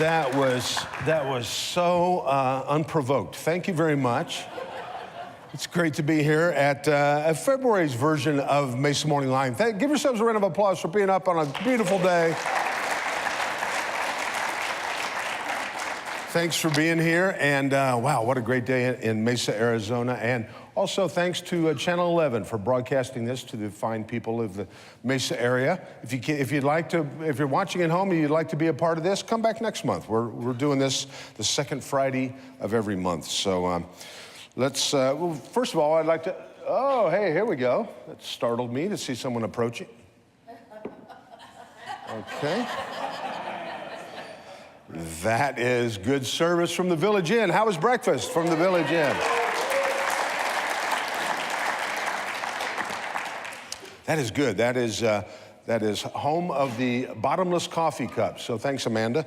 That was so unprovoked. Thank you very much. It's great to be here at February's version of Mesa Morning Live. Give yourselves a round of applause for being up on a beautiful day. Thanks for being here, and wow, what a great day in Mesa, Arizona. And also thanks to Channel 11 for broadcasting this to the fine people of the Mesa area. If you're watching at home and you'd like to be a part of this, come back next month. We're doing this the second Friday of every month. So let's, well, first of all, I'd like to, oh, hey, here we go. That startled me to see someone approaching. Okay. That is good service from the Village Inn. How was breakfast from the Village Inn? That is good. That is home of the bottomless coffee cup. So thanks, Amanda.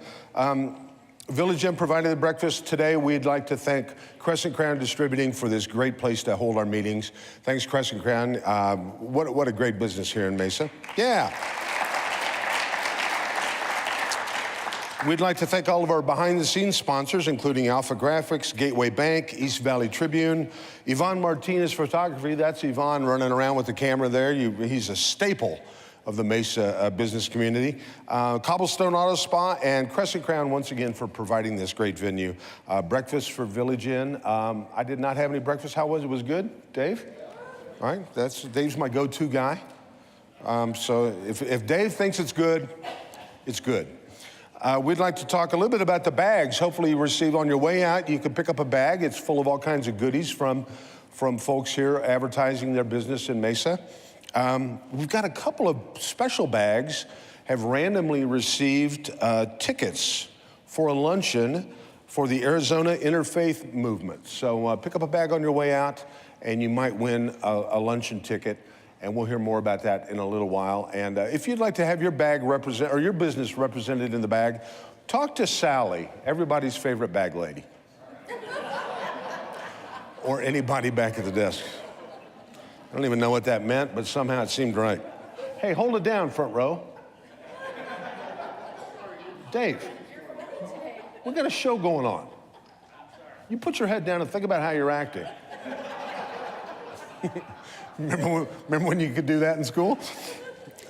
Village Inn provided the breakfast today. We'd like to thank Crescent Crown Distributing for this great place to hold our meetings. Thanks, Crescent Crown. What a great business here in Mesa. Yeah. We'd like to thank all of our behind-the-scenes sponsors, including Alpha Graphics, Gateway Bank, East Valley Tribune, Yvonne Martinez Photography. That's Yvonne running around with the camera there. He's a staple of the Mesa business community. Cobblestone Auto Spa and Crescent Crown once again for providing this great venue. Breakfast for Village Inn. I did not have any breakfast. How was it? Was it good, Dave? All right, Dave's my go-to guy. So if Dave thinks it's good, it's good. We'd like to talk a little bit about the bags. Hopefully you receive on your way out. You can pick up a bag. It's full of all kinds of goodies from folks here advertising their business in Mesa. We've got a couple of special bags, have randomly received tickets for a luncheon for the Arizona Interfaith Movement. So pick up a bag on your way out and you might win a luncheon ticket. And we'll hear more about that in a little while. And if you'd like to have your bag or your business represented in the bag, talk to Sally, everybody's favorite bag lady. Or anybody back at the desk. I don't even know what that meant, but somehow it seemed right. Hey, hold it down, front row. Dave, we got a show going on. You put your head down and think about how you're acting. Remember when you could do that in school?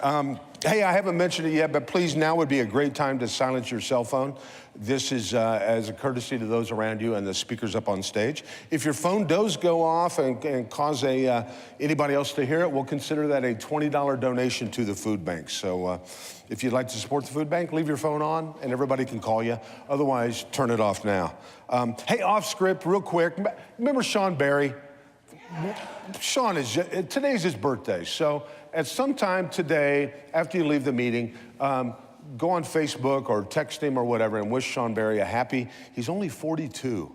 Hey, I haven't mentioned it yet, but please, now would be a great time to silence your cell phone. This is as a courtesy to those around you and the speakers up on stage. If your phone does go off and cause anybody else to hear it, we'll consider that a $20 donation to the food bank. So if you'd like to support the food bank, leave your phone on and everybody can call you. Otherwise, turn it off now. Hey, off script, real quick. Remember Sean Barry? Sean, today's his birthday, so at some time today, after you leave the meeting, go on Facebook or text him or whatever and wish Sean Barry a happy, he's only 42.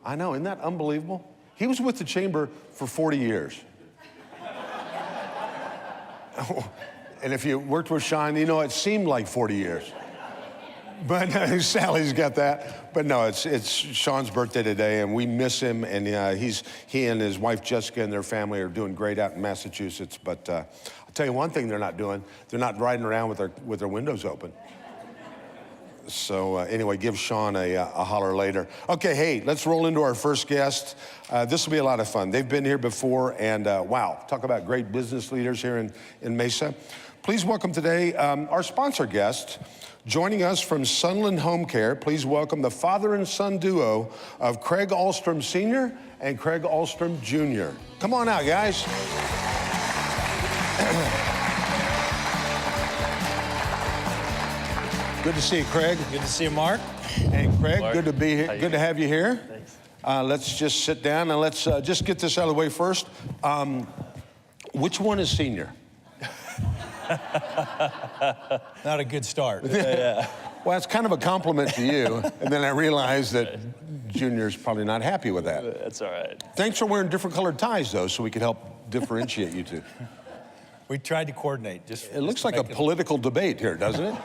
I know, isn't that unbelievable? He was with the chamber for 40 years. And if you worked with Sean, you know, it seemed like 40 years. But Sally's got that. But no, it's Sean's birthday today, and we miss him. And he and his wife Jessica and their family are doing great out in Massachusetts. But I'll tell you one thing they're not doing: they're not riding around with their windows open. So anyway, give Sean a holler later. Okay, hey, let's roll into our first guest. This will be a lot of fun. They've been here before, and wow, talk about great business leaders here in Mesa. Please welcome today our sponsor guest. Joining us from Sunland Home Care, please welcome the father and son duo of Craig Ahlstrom Sr. and Craig Ahlstrom Jr. Come on out, guys. Good to see you, Craig. Good to see you, Mark. Hey, Craig, Mark. Good to be here. Good to have you here. Thanks. Let's just sit down and let's just get this out of the way first. Which one is senior? Not a good start. Yeah. Well, it's kind of a compliment to you. And then I realized that Junior's probably not happy with that. That's all right. Thanks for wearing different colored ties, though, so we could help differentiate you two. We tried to coordinate. It looks like a political debate here, doesn't it?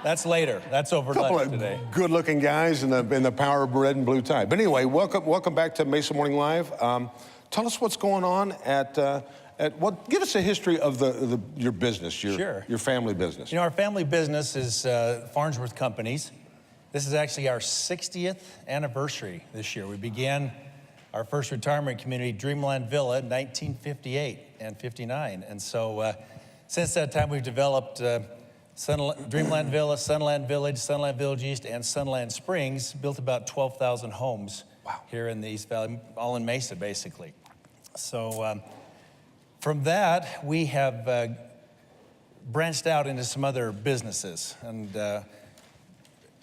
That's later. That's over lunch today. Good-looking guys in the power of red and blue tie. But anyway, welcome back to Mesa Morning Live. Tell us what's going on give us a history of your business, your family business. You know, our family business is Farnsworth Companies. This is actually our 60th anniversary this year. We began our first retirement community, Dreamland Villa, in 1958 and 59. And so since that time, we've developed Dreamland Villa, Sunland Village, Sunland Village East, and Sunland Springs, built about 12,000 homes here in the East Valley, all in Mesa, basically. So from that, we have branched out into some other businesses, and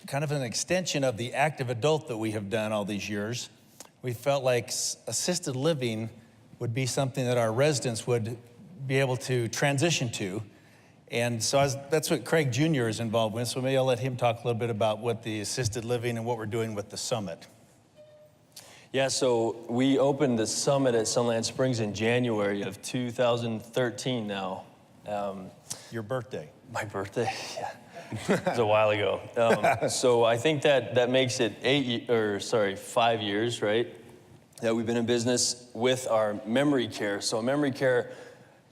kind of an extension of the active adult that we have done all these years. We felt like assisted living would be something that our residents would be able to transition to. And so that's what Craig Jr. is involved with. So maybe I'll let him talk a little bit about what the assisted living and what we're doing with the summit. Yeah, so we opened the summit at Sunland Springs in January of 2013 now. Your birthday. My birthday, yeah. It was a while ago. So I think that makes it 5 years, right? That we've been in business with our memory care. So memory care,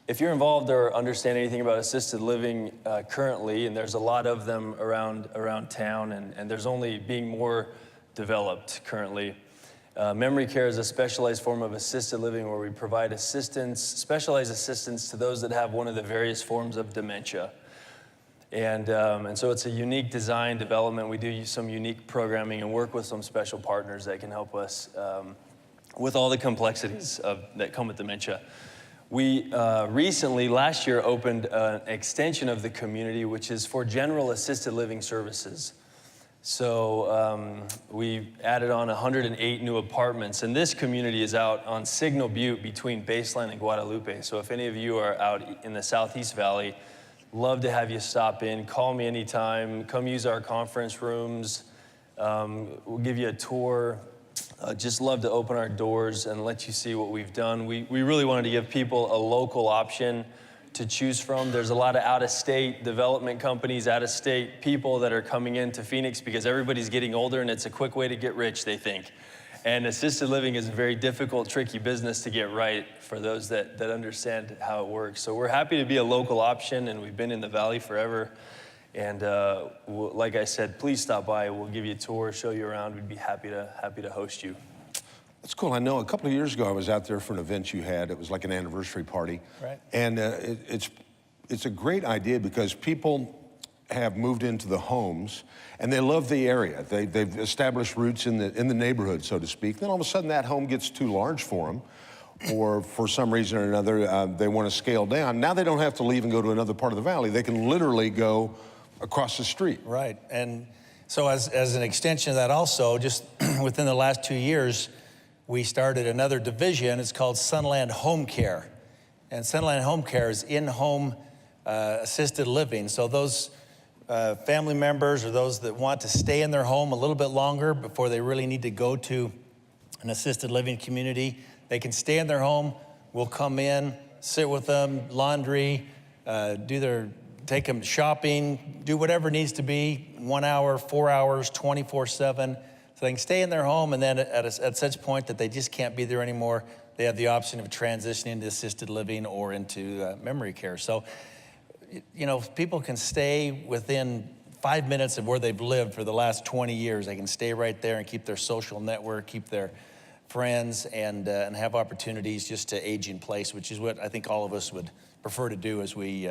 if you're involved or understand anything about assisted living currently, and there's a lot of them around town, and there's only being more developed currently. Memory care is a specialized form of assisted living where we provide assistance, specialized assistance to those that have one of the various forms of dementia. And so it's a unique design development. We do some unique programming and work with some special partners that can help us with all the complexities that come with dementia. We recently, last year, opened an extension of the community, which is for general assisted living services. So we added on 108 new apartments, and this community is out on Signal Butte between Baseline and Guadalupe. So if any of you are out in the Southeast Valley, love to have you stop in. Call me anytime. Come use our conference rooms. We'll give you a tour. Just love to open our doors and let you see what we've done. We really wanted to give people a local option to choose from. There's a lot of out-of-state development companies, out-of-state people that are coming into Phoenix because everybody's getting older and it's a quick way to get rich, they think. And assisted living is a very difficult, tricky business to get right for those that understand how it works. So we're happy to be a local option, and we've been in the Valley forever. And like I said, please stop by. We'll give you a tour, show you around. We'd be happy to host you. That's cool. I know a couple of years ago I was out there for an event you had. It was like an anniversary party. Right. And it's a great idea because people have moved into the homes and they love the area. They've established roots in the neighborhood, so to speak. Then all of a sudden that home gets too large for them, or for some reason or another they want to scale down. Now they don't have to leave and go to another part of the valley. They can literally go across the street. Right. And so as an extension of that also, just within the last 2 years, we started another division. It's called Sunland Home Care. And Sunland Home Care is in-home assisted living. So those family members or those that want to stay in their home a little bit longer before they really need to go to an assisted living community, they can stay in their home. We'll come in, sit with them, laundry, take them shopping, do whatever needs to be, 1 hour, 4 hours, 24/7. So they can stay in their home, and then at such point that they just can't be there anymore, they have the option of transitioning to assisted living or into memory care. So, you know, people can stay within 5 minutes of where they've lived for the last 20 years. They can stay right there and keep their social network, keep their friends, and have opportunities just to age in place, which is what I think all of us would prefer to do as we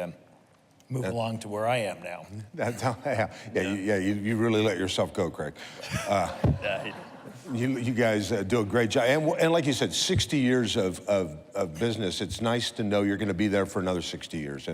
move along to where I am now. You really let yourself go, Craig. You guys do a great job. And like you said, 60 years of business. It's nice to know you're going to be there for another 60 years.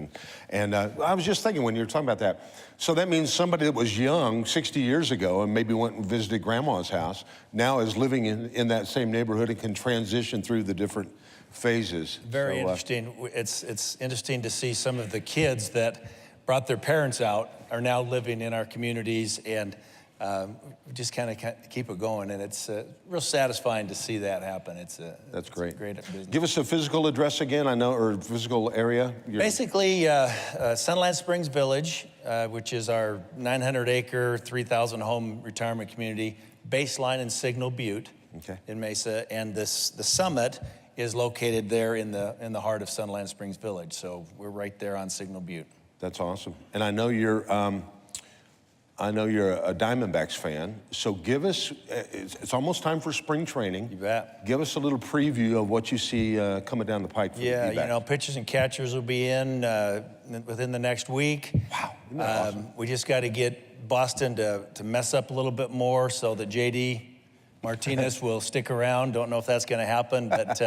And I was just thinking when you were talking about that, so that means somebody that was young 60 years ago and maybe went and visited grandma's house now is living in that same neighborhood and can transition through the different phases. Very interesting. It's interesting to see some of the kids that brought their parents out are now living in our communities, and just kind of keep it going, and it's real satisfying to see that happen. That's great. It's a great business. Give us a physical address again, I know, or physical area. Basically, Sunland Springs Village, which is our 900-acre, 3,000-home retirement community, Baseline and Signal Butte in Mesa, and the summit is located there in the heart of Sunland Springs Village. So we're right there on Signal Butte. That's awesome. And I know you're I know you're a Diamondbacks fan, so give us, it's almost time for spring training. You bet. Give us a little preview of what you see coming down the pike for the Yeah, D-backs. you know, pitchers and catchers will be in within the next week. Wow, isn't that awesome? We just got to get Boston to mess up a little bit more so that JD Martinez will stick around. Don't know if that's going to happen, but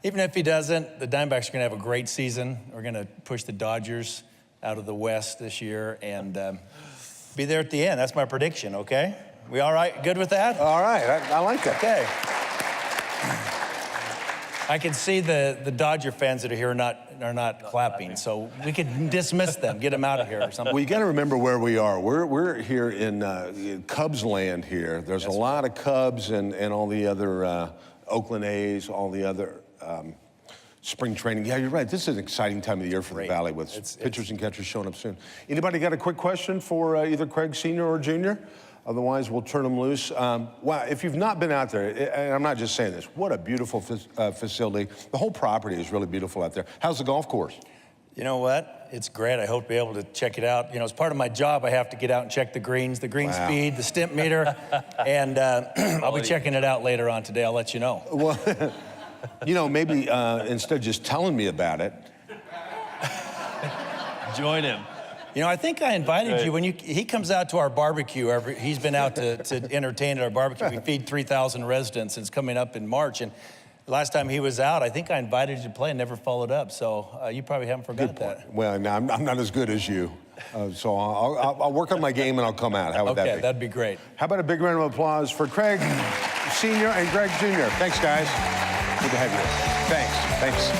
even if he doesn't, the Diamondbacks are going to have a great season. We're going to push the Dodgers out of the West this year and be there at the end. That's my prediction, okay? We all right? Good with that? All right, I like that. Okay. I can see the Dodger fans that are here are not clapping, so we can dismiss them, get them out of here or something. Well, you got to remember where we are. We're here in Cubs land here. There's a lot of Cubs and all the other Oakland A's, all the other spring training. Yeah, you're right. This is an exciting time of the year for the Valley with pitchers and catchers showing up soon. Anybody got a quick question for either Craig Sr. or Jr.? Otherwise, we'll turn them loose. Wow, if you've not been out there, and I'm not just saying this, what a beautiful facility. The whole property is really beautiful out there. How's the golf course? You know what? It's great. I hope to be able to check it out. You know, as part of my job, I have to get out and check the green speed, the stimp meter, and I'll be checking it out later on today. I'll let you know. Well, you know, maybe instead of just telling me about it. Join him. You know, I think I invited you when he comes out to our barbecue. He's been out to entertain at our barbecue. We feed 3,000 residents. It's coming up in March. And the last time he was out, I think I invited you to play and never followed up. So you probably haven't forgot that. Well, no, I'm not as good as you. So I'll work on my game and I'll come out. How would that be? Okay, that'd be great. How about a big round of applause for Craig Sr. and Greg Jr. Thanks, guys. Good to have you. Thanks.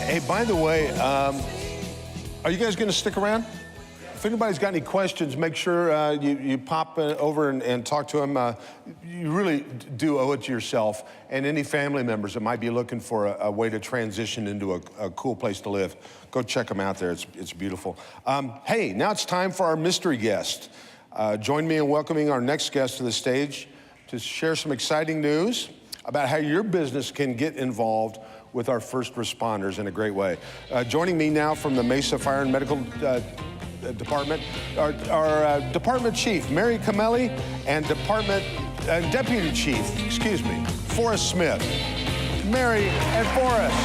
Hey, by the way, are you guys going to stick around? If anybody's got any questions, make sure you pop over and talk to them. You really do owe it to yourself and any family members that might be looking for a way to transition into a cool place to live. Go check them out there. It's beautiful. Hey, now it's time for our mystery guest. Join me in welcoming our next guest to the stage to share some exciting news about how your business can get involved with our first responders in a great way. Joining me now from the Mesa Fire and Medical Department, our Department Chief, Mary Camelli, and Deputy Chief, Forrest Smith. Mary and Forrest.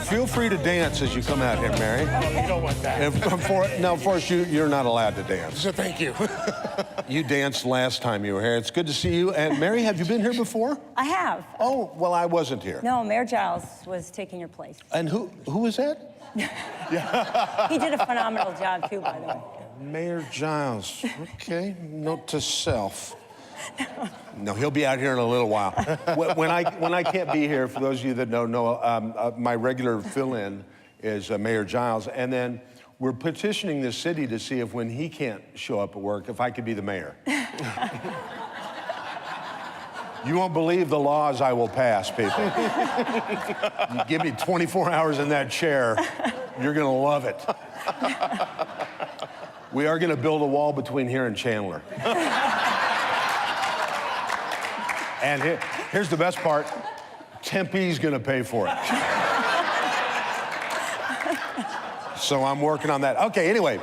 Feel free to dance as you come out here, Mary. You don't want that. Now, Forrest, you're not allowed to dance. So thank you. You danced last time you were here. It's good to see you. And Mary, have you been here before? I have. Oh, well, I wasn't here. No, Mayor Giles was taking your place. And who was that? He did a phenomenal job, too, by the way. Mayor Giles. Okay, note to self. No, he'll be out here in a little while. When I can't be here, for those of you that don't know, my regular fill-in is Mayor Giles, and then we're petitioning the city to see if when he can't show up at work, if I could be the mayor. You won't believe the laws I will pass, people. You give me 24 hours in that chair, you're gonna love it. We are gonna build a wall between here and Chandler. And here's the best part, Tempe's gonna pay for it. So I'm working on that. Okay, anyway,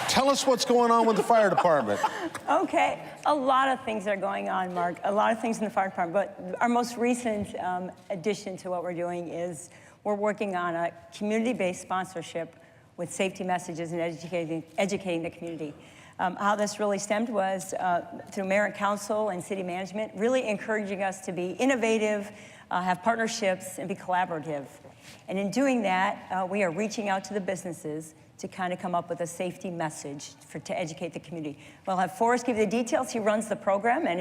tell us what's going on with the fire department. Okay, a lot of things are going on, Mark. A lot of things in the fire department, but our most recent addition to what we're doing is we're working on a community-based sponsorship with safety messages and educating the community. How this really stemmed was through mayor and council and city management, really encouraging us to be innovative, have partnerships, and be collaborative. And in doing that, we are reaching out to the businesses to kind of come up with a safety message to educate the community. Well, I'll have Forrest give you the details. He runs the program, and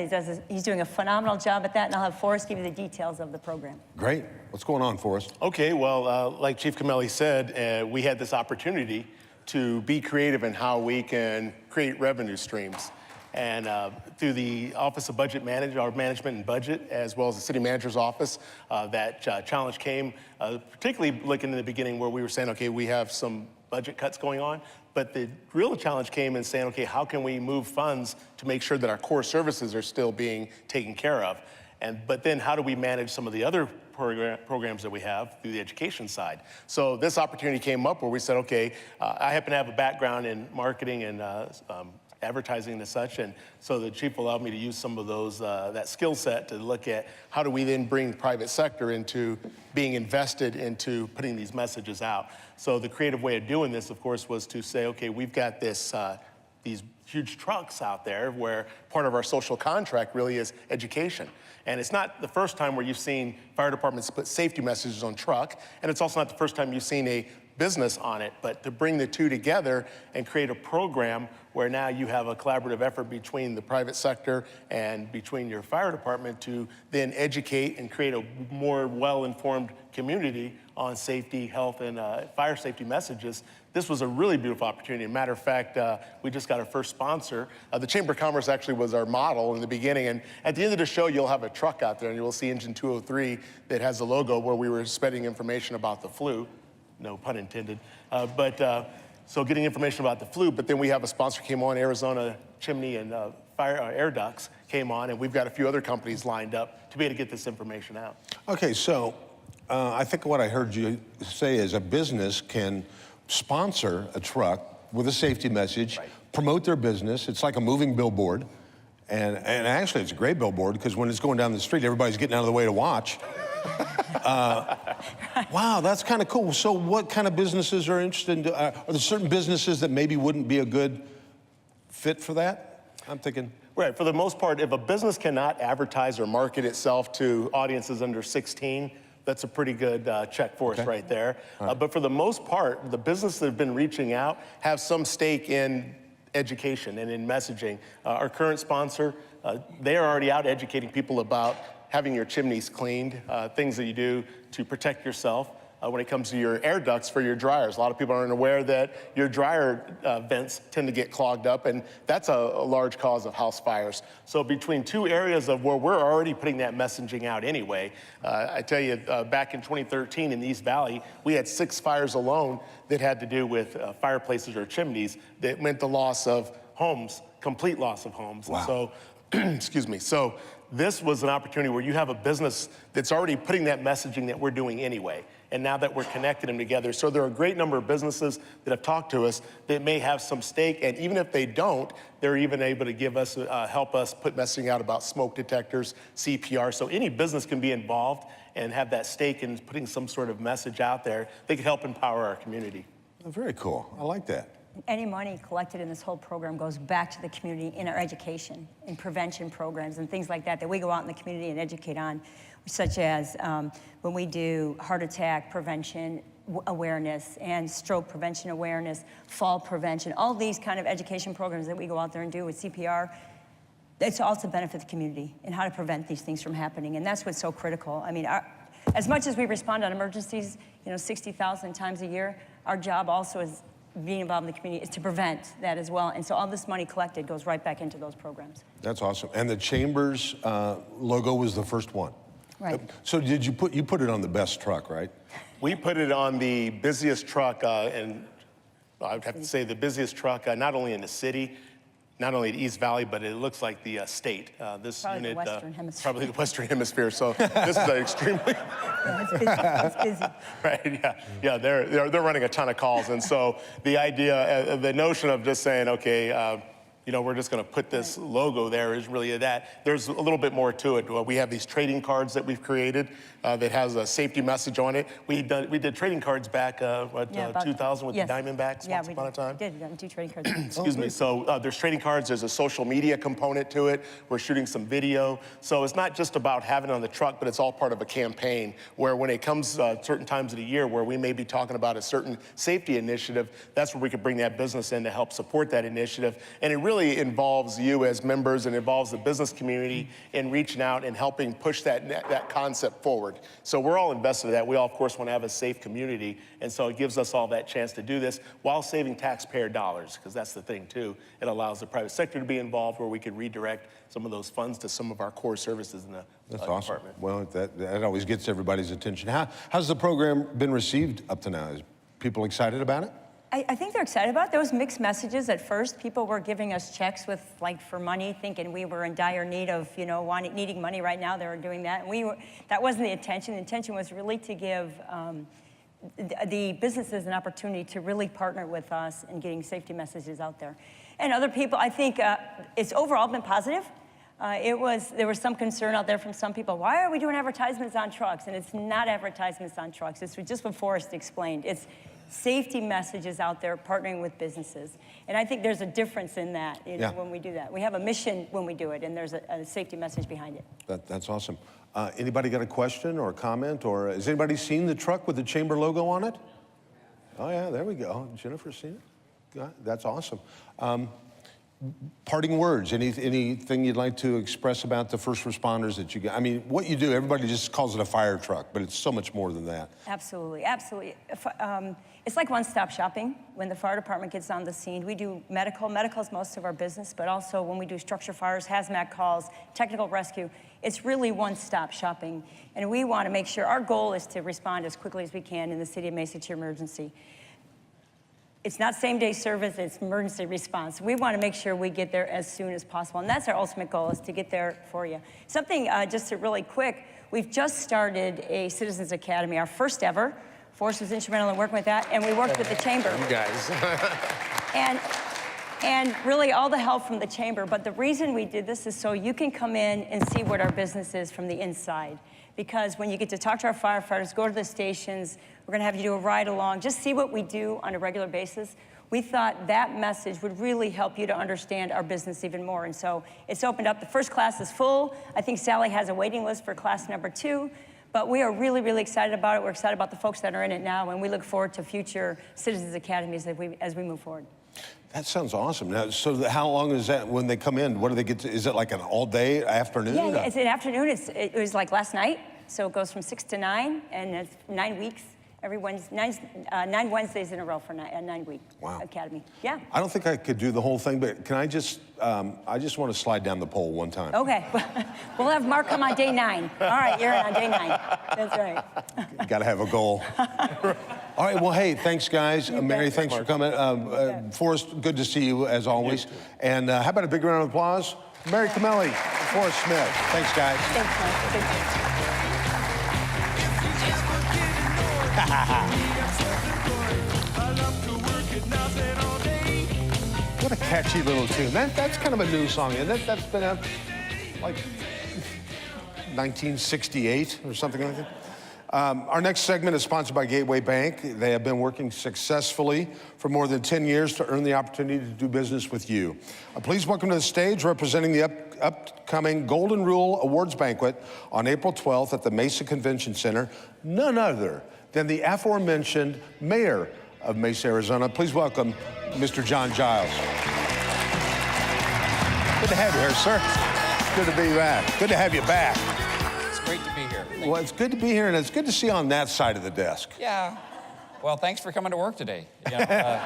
he's doing a phenomenal job at that, and I'll have Forrest give you the details of the program. Great. What's going on, Forrest? Okay, well, like Chief Camelli said, we had this opportunity to be creative in how we can create revenue streams. And through the Office of Budget Manager, our Management and Budget, as well as the City Manager's Office, that challenge came, particularly looking in the beginning where we were saying, okay, we have some budget cuts going on, but the real challenge came in saying, okay, how can we move funds to make sure that our core services are still being taken care of? But then how do we manage some of the other programs that we have through the education side? So this opportunity came up where we said, okay, I happen to have a background in marketing and advertising and such, and so the chief allowed me to use some of those, that skill set to look at how do we then bring private sector into being invested into putting these messages out. So the creative way of doing this, of course, was to say, okay, we've got this, these huge trucks out there where part of our social contract really is education. And it's not the first time where you've seen fire departments put safety messages on truck, and it's also not the first time you've seen a business on it, but to bring the two together and create a program where now you have a collaborative effort between the private sector and between your fire department to then educate and create a more well-informed community on safety, health, and fire safety messages. This was a really beautiful opportunity. As a matter of fact, we just got our first sponsor. The Chamber of Commerce actually was our model in the beginning, and at the end of the show, you'll have a truck out there, and you will see Engine 203 that has a logo where we were spreading information about the flu. No pun intended. So getting information about the flu, but then we have a sponsor came on, Arizona Chimney and Fire Air Ducts came on, and we've got a few other companies lined up to be able to get this information out. Okay, so I think what I heard you say is a business can sponsor a truck with a safety message, Right. promote their business. It's like a moving billboard. And actually, it's a great billboard because when it's going down the street, everybody's getting out of the way to watch. Wow, that's kind of cool. So what kind of businesses are interested in, are there certain businesses that maybe wouldn't be a good fit for that? I'm thinking. Right, for the most part, if a business cannot advertise or market itself to audiences under 16, that's a pretty good check for us right there. Right. But for the most part, the businesses that have been reaching out have some stake in education and in messaging. Our current sponsor, they are already out educating people about having your chimneys cleaned, things that you do to protect yourself when it comes to your air ducts for your dryers. A lot of people aren't aware that your dryer vents tend to get clogged up, and that's a large cause of house fires. So between two areas of where we're already putting that messaging out anyway, I tell you, back in 2013 in the East Valley, we had 6 fires alone that had to do with fireplaces or chimneys that meant the loss of homes, complete loss of homes. Wow. So, excuse me. So this was an opportunity where you have a business that's already putting that messaging that we're doing anyway. And now that we're connecting them together. So there are a great number of businesses that have talked to us that may have some stake. And even if they don't, they're even able to give us, help us put messaging out about smoke detectors, CPR. So any business can be involved and have that stake in putting some sort of message out there. They can help empower our community. Oh, very cool. I like that. Any money collected in this whole program goes back to the community in our education, in prevention programs and things like that we go out in the community and educate on, such as when we do heart attack prevention awareness and stroke prevention awareness, fall prevention, all these kind of education programs that we go out there and do with CPR. It's also benefit the community and how to prevent these things from happening, and that's what's so critical. I mean, as much as we respond on emergencies, 60,000 times a year, our job also is being involved in the community is to prevent that as well. And so all this money collected goes right back into those programs. That's awesome. And the Chamber's logo was the first one. Right. So did you put it on the best truck, right? We put it on the busiest truck, and I would have to say the busiest truck, not only in the city, not only at East Valley, but it looks like the state. This probably unit, the Western Hemisphere. Probably the Western Hemisphere. So this is an extremely Yeah, it's busy. It's busy. right. Yeah. They're running a ton of calls, and so the idea, the notion of just saying, okay. We're just going to put this logo there is really that. There's a little bit more to it. We have these trading cards that we've created that has a safety message on it. We did trading cards back, 2000 with the Diamondbacks once upon a time? We did do trading cards. Excuse me. So there's trading cards. There's a social media component to it. We're shooting some video. So it's not just about having it on the truck, but it's all part of a campaign where when it comes certain times of the year where we may be talking about a certain safety initiative, that's where we could bring that business in to help support that initiative. And it really involves you as members and involves the business community in reaching out and helping push that concept forward. forward. So we're all invested in that. We all, of course, want to have a safe community, and so it gives us all that chance to do this while saving taxpayer dollars, because that's the thing, too. It allows the private sector to be involved where we can redirect some of those funds to some of our core services in the That's awesome. department. Well, that always gets everybody's attention. How's the program been received up to now? Is people excited about it? I think they're excited about it. There was mixed messages at first. People were giving us checks with, like, for money, thinking we were in dire need of, you know, needing money right now. They were doing that. And that wasn't the intention. The intention was really to give the businesses an opportunity to really partner with us in getting safety messages out there. And other people, I think it's overall been positive. There was some concern out there from some people. Why are we doing advertisements on trucks? And it's not advertisements on trucks. It's just what Forrest explained. It's safety messages out there partnering with businesses. And I think there's a difference in that when we do that. We have a mission when we do it, and there's a safety message behind it. That's awesome. Anybody got a question or a comment? Or has anybody seen the truck with the chamber logo on it? Oh, yeah, there we go. Jennifer's seen it? Yeah, that's awesome. Parting words, anything you'd like to express about the first responders that you got? I mean, what you do, everybody just calls it a fire truck, but it's so much more than that. Absolutely, absolutely. It's like one-stop shopping. When the fire department gets on the scene, we do medical. Medical is most of our business, but also when we do structure fires, hazmat calls, technical rescue, it's really one-stop shopping. And we want to make sure, our goal is to respond as quickly as we can in the city of Mesa to emergency. It's not same-day service, it's emergency response. We want to make sure we get there as soon as possible, and that's our ultimate goal, is to get there for you. Something just to really quick, we've just started a Citizens Academy, our first ever. Forrest was instrumental in working with that, and we worked with the chamber. You guys. and really all the help from the chamber, but the reason we did this is so you can come in and see what our business is from the inside. Because when you get to talk to our firefighters, go to the stations, we're gonna have you do a ride along, just see what we do on a regular basis. We thought that message would really help you to understand our business even more. And so it's opened up. The first class is full. I think Sally has a waiting list for class number 2. But we are really, really excited about it. We're excited about the folks that are in it now, and we look forward to future Citizens Academies as we move forward. That sounds awesome. Now, so how long is that when they come in? What do they get to, is it like an all-day afternoon? Yeah, it's an afternoon. It was like last night, so it goes from 6 to 9, and it's 9 weeks. Every Wednesday, 9 Wednesdays in a row for a 9-week academy. Yeah. I don't think I could do the whole thing, but can I just want to slide down the pole one time. Okay. We'll have Mark come on day 9. All right, you're in on day 9. That's right. Got to have a goal. All right, well, hey, thanks, guys. Mary, thanks for coming. Forrest, good to see you, as always. And how about a big round of applause? Mary Camelli, Forrest Smith. Thanks, guys. Thanks, Mark. Thanks. What a catchy little tune. That's kind of a new song, and that's been out like 1968 or something like that. Our next segment is sponsored by Gateway Bank. They have been working successfully for more than 10 years to earn the opportunity to do business with you. Please welcome to the stage, representing the upcoming Golden Rule Awards Banquet on April 12th at the Mesa Convention Center, none other than the aforementioned Mayor of Mesa, Arizona. Please welcome Mr. John Giles. Good to have you here, sir. Good to be back. Good to have you back. It's great to be here. Well, it's good to be here, and it's good to see you on that side of the desk. Yeah. Well, thanks for coming to work today. You know,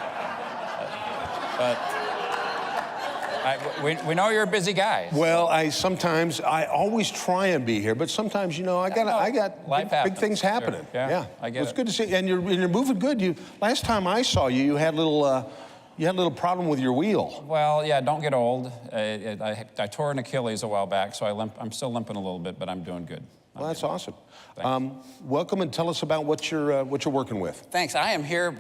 we know you're a busy guy. Well, I always try and be here, but sometimes, you know, I got big things happening. Sure. Yeah, I get it. It's good to see you, and you're moving good. Last time I saw you, you had a little problem with your wheel. Well, yeah, don't get old. I tore an Achilles a while back, so I'm still limping a little bit, but I'm doing good. Well, that's awesome. Welcome, and tell us about what you're working with. Thanks. I am here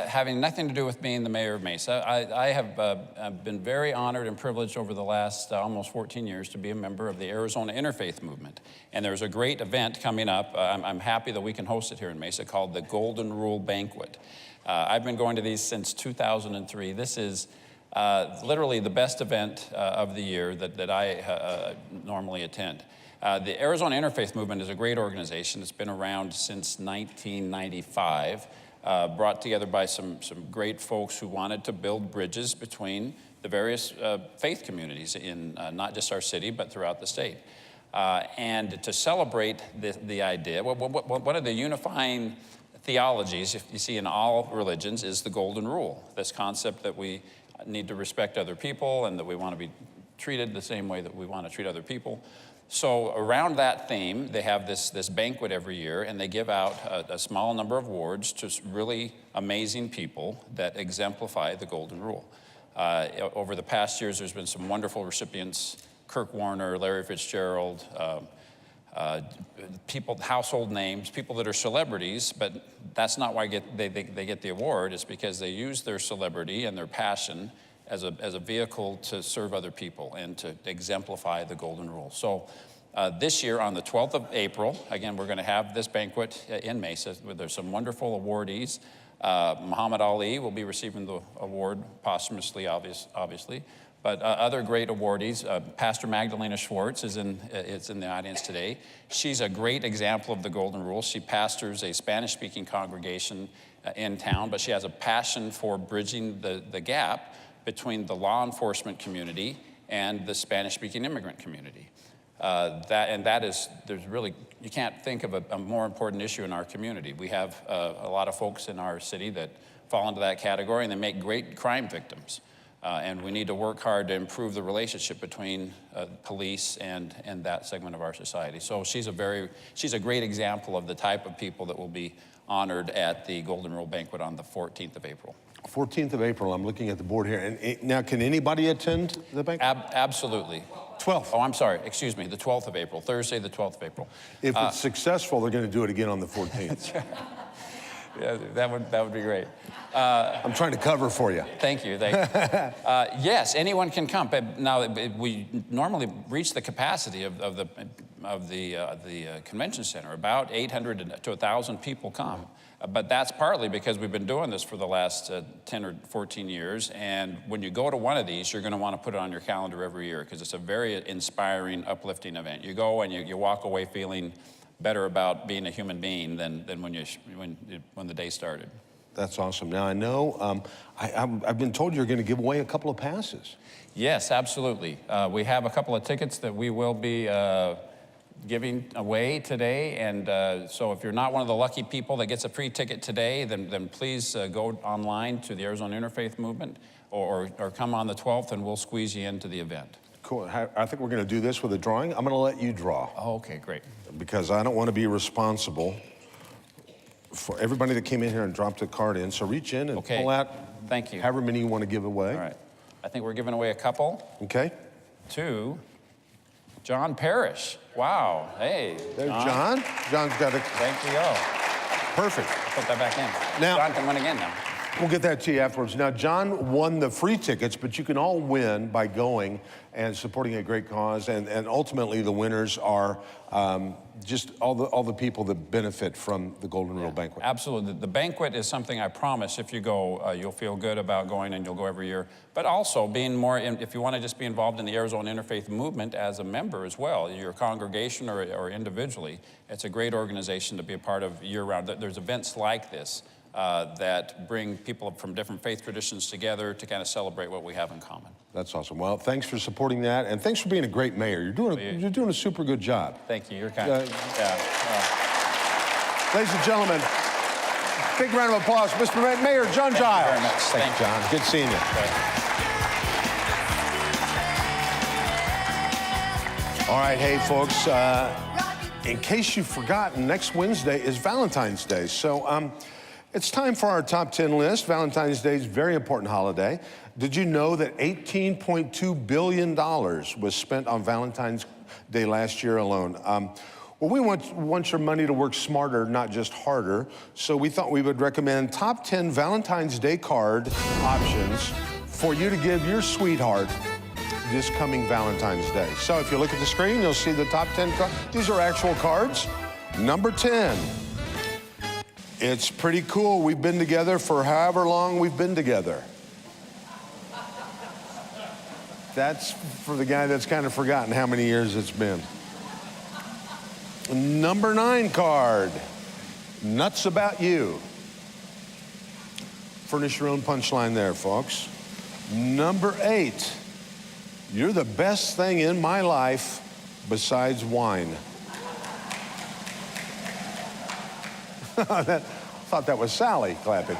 having nothing to do with being the mayor of Mesa. I have been very honored and privileged over the last almost 14 years to be a member of the Arizona Interfaith Movement. And there's a great event coming up. I'm happy that we can host it here in Mesa, called the Golden Rule Banquet. I've been going to these since 2003. This is literally the best event of the year that I normally attend. The Arizona Interfaith Movement is a great organization. It's been around since 1995, brought together by some great folks who wanted to build bridges between the various faith communities in not just our city, but throughout the state. And to celebrate the idea, one of the unifying theologies, if you see in all religions, is the golden rule. This concept that we need to respect other people and that we want to be treated the same way that we want to treat other people. So around that theme, they have this banquet every year, and they give out a small number of awards to really amazing people that exemplify the golden rule. Over the past years, there's been some wonderful recipients: Kirk Warner, Larry Fitzgerald, people, household names, people that are celebrities, but that's not why they get the award. It's because they use their celebrity and their passion as a vehicle to serve other people and to exemplify the golden rule. So this year on the 12th of April, again, we're going to have this banquet in Mesa. There's some wonderful awardees. Muhammad Ali will be receiving the award posthumously, obviously. But other great awardees, Pastor Magdalena Schwartz is in the audience today. She's a great example of the golden rule. She pastors a Spanish-speaking congregation in town, but she has a passion for bridging the gap between the law enforcement community and the Spanish-speaking immigrant community. There's really, you can't think of a more important issue in our community. We have a lot of folks in our city that fall into that category, and they make great crime victims. And we need to work hard to improve the relationship between police and that segment of our society. So she's a great example of the type of people that will be honored at the Golden Rule Banquet on the 14th of April. 14th of April, I'm looking at the board here. And now, can anybody attend the banquet? Absolutely. 12th. Oh, I'm sorry, excuse me, the 12th of April, Thursday, the 12th of April. If it's successful, they're going to do it again on the 14th. Yeah, that would be great. I'm trying to cover for you. Thank you. Yes, anyone can come. But now we normally reach the capacity of the convention center. About 800 to 1,000 people come. But that's partly because we've been doing this for the last 10 or 14 years. And when you go to one of these, you're going to want to put it on your calendar every year because it's a very inspiring, uplifting event. You go and you walk away feeling better about being a human being than when the day started. That's awesome. Now, I know I've been told you're going to give away a couple of passes. Yes, absolutely. We have a couple of tickets that we will be giving away today. And so if you're not one of the lucky people that gets a free ticket today, then please go online to the Arizona Interfaith Movement or come on the 12th and we'll squeeze you into the event. Cool. I think we're going to do this with a drawing. I'm going to let you draw. Oh, okay, great. Because I don't want to be responsible for everybody that came in here and dropped a card in. So reach in and pull out Thank you. however many you want to give away. All right. I think we're giving away a couple. Okay. To John Parrish. Wow. Hey. There's John. John's got a... Thank you. Perfect. Put that back in. Now, John can win again now. We'll get that to you afterwards. Now, John won the free tickets, but you can all win by going and supporting a great cause. And ultimately, the winners are just all the people that benefit from the Golden Rule Banquet. Absolutely. The banquet is something I promise if you go, you'll feel good about going, and you'll go every year. But also being more, if you want to just be involved in the Arizona Interfaith Movement as a member as well, your congregation or individually, it's a great organization to be a part of year-round. There's events like this that bring people from different faith traditions together to kind of celebrate what we have in common. That's awesome. Well, thanks for supporting that, and thanks for being a great mayor. You're doing a super good job. Thank you. You're kind. Ladies and gentlemen, big round of applause, Mr. Mayor John Giles. Thank you very much. Thanks, John. Good seeing you. All right, hey, folks. In case you've forgotten, next Wednesday is Valentine's Day. So it's time for our top 10 list. Valentine's Day is a very important holiday. Did you know that $18.2 billion was spent on Valentine's Day last year alone? Well, we want your money to work smarter, not just harder. So we thought we would recommend top 10 Valentine's Day card options for you to give your sweetheart this coming Valentine's Day. So if you look at the screen, you'll see the top 10 cards. These are actual cards. Number 10. It's pretty cool. We've been together for however long we've been together. That's for the guy that's kind of forgotten how many years it's been. Number 9 card. Nuts about you. Furnish your own punchline there, folks. Number 8. You're the best thing in my life, besides wine? I thought that was Sally clapping.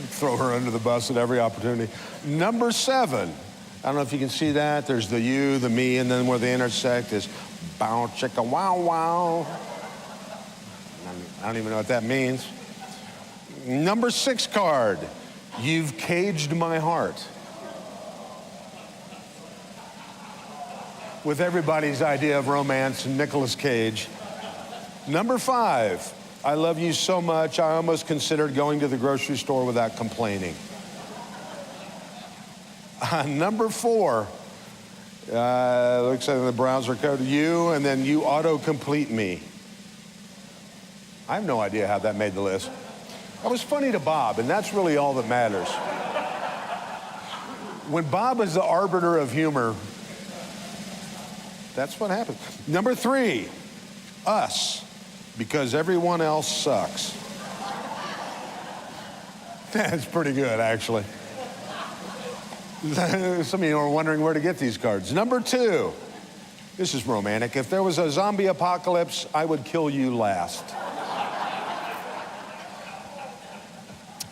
Throw her under the bus at every opportunity. Number 7. I don't know if you can see that. There's the you, the me, and then where they intersect is bow, chicka, wow, wow. I don't even know what that means. Number 6 card. You've caged my heart. With everybody's idea of romance, Nicolas Cage. Number 5. I love you so much, I almost considered going to the grocery store without complaining. Number 4, looks like the browser code, you, and then you auto-complete me. I have no idea how that made the list. That was funny to Bob, and that's really all that matters. When Bob is the arbiter of humor, that's what happens. Number 3, us. Because everyone else sucks. That's pretty good, actually. Some of you are wondering where to get these cards. Number 2, this is romantic. If there was a zombie apocalypse, I would kill you last.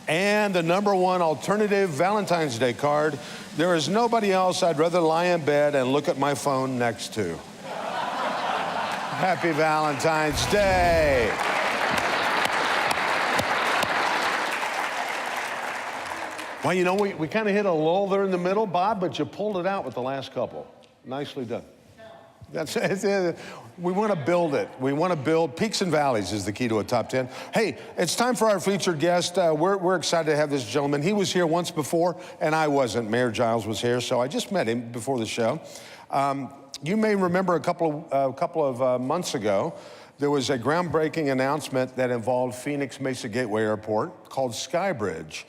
And the number 1 alternative Valentine's Day card, there is nobody else I'd rather lie in bed and look at my phone next to. Happy Valentine's Day. Well, you know, we kind of hit a lull there in the middle, Bob, but you pulled it out with the last couple. Nicely done. That's it. We want to build it. We want to build peaks and valleys is the key to a top 10. Hey, it's time for our featured guest. We're excited to have this gentleman. He was here once before, and I wasn't. Mayor Giles was here, so I just met him before the show. You may remember a couple of months ago, there was a groundbreaking announcement that involved Phoenix Mesa Gateway Airport called Skybridge.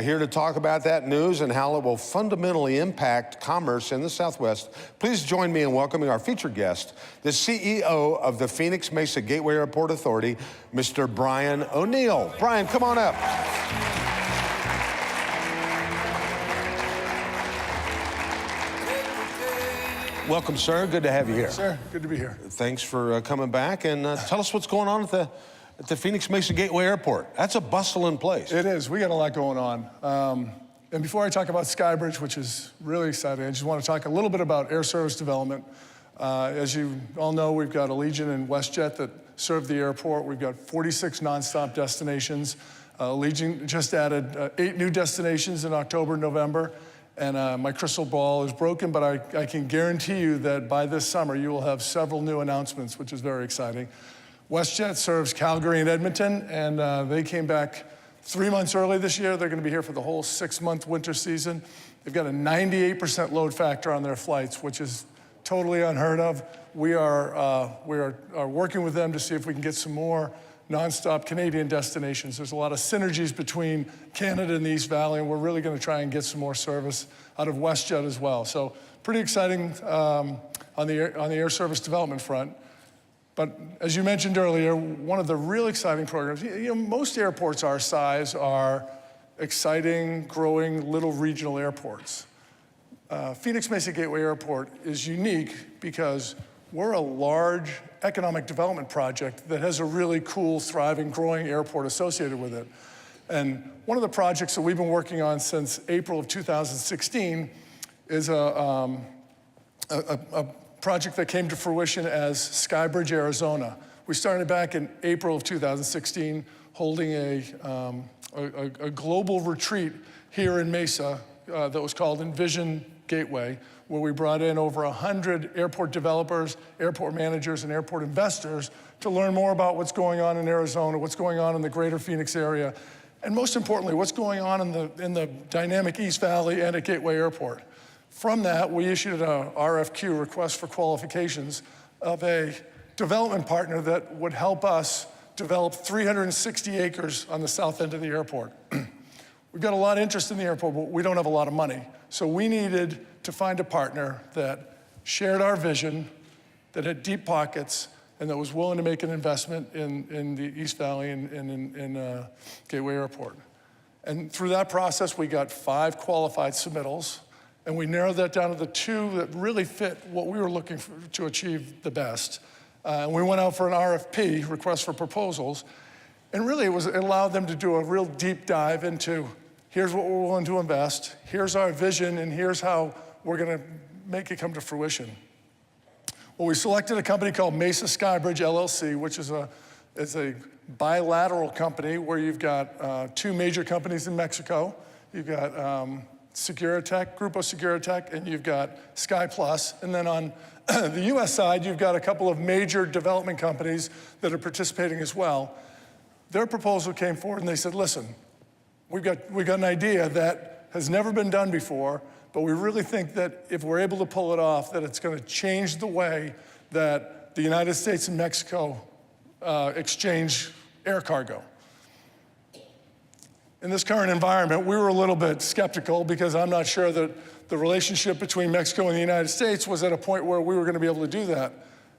Here to talk about that news and how it will fundamentally impact commerce in the Southwest, please join me in welcoming our featured guest, the CEO of the Phoenix Mesa Gateway Airport Authority, Mr. Brian O'Neill. Brian, come on up. Welcome, sir. Good to have you here. Sir, good to be here. Thanks for coming back, and tell us what's going on at the Phoenix Mesa Gateway Airport. That's a bustling place. It is. We got a lot going on. And before I talk about Skybridge, which is really exciting, I just want to talk a little bit about air service development. As you all know, we've got Allegiant and WestJet that serve the airport. We've got 46 nonstop destinations. Allegiant just added 8 new destinations in October, November. And my crystal ball is broken, but I can guarantee you that by this summer, you will have several new announcements, which is very exciting. WestJet serves Calgary and Edmonton, and they came back 3 months early this year. They're going to be here for the whole 6-month winter season. They've got a 98% load factor on their flights, which is totally unheard of. We are working with them to see if we can get some more nonstop Canadian destinations. There's a lot of synergies between Canada and the East Valley, and we're really going to try and get some more service out of WestJet as well. So pretty exciting on the air service development front. But as you mentioned earlier, one of the real exciting programs, most airports our size are exciting, growing little regional airports. Phoenix Mesa Gateway Airport is unique because we're a large economic development project that has a really cool, thriving, growing airport associated with it. And one of the projects that we've been working on since April of 2016 is a project that came to fruition as Skybridge, Arizona. We started back in April of 2016, holding a global retreat here in Mesa that was called Envision Gateway, where we brought in over 100 airport developers, airport managers, and airport investors to learn more about what's going on in Arizona, what's going on in the greater Phoenix area, and most importantly, what's going on in the dynamic East Valley and at Gateway Airport. From that, we issued a RFQ, request for qualifications, of a development partner that would help us develop 360 acres on the south end of the airport. We've got a lot of interest in the airport, but we don't have a lot of money. So we needed to find a partner that shared our vision, that had deep pockets, and that was willing to make an investment in the East Valley and in Gateway Airport. And through that process, we got 5 qualified submittals, And we narrowed that down to the 2 that really fit what we were looking for to achieve the best. And we went out for an RFP, request for proposals, and really it allowed them to do a real deep dive into here's what we're willing to invest, here's our vision, and here's how we're gonna make it come to fruition. Well, we selected a company called Mesa Skybridge LLC, which is a bilateral company where you've got 2 major companies in Mexico. You've got Seguritech, Grupo Seguritech, and you've got Sky Plus. And then on the US side, you've got a couple of major development companies that are participating as well. Their proposal came forward and they said, listen, we've got an idea that has never been done before, but we really think that if we're able to pull it off, that it's gonna change the way that the United States and Mexico exchange air cargo. In this current environment, we were a little bit skeptical because I'm not sure that the relationship between Mexico and the United States was at a point where we were going to be able to do that.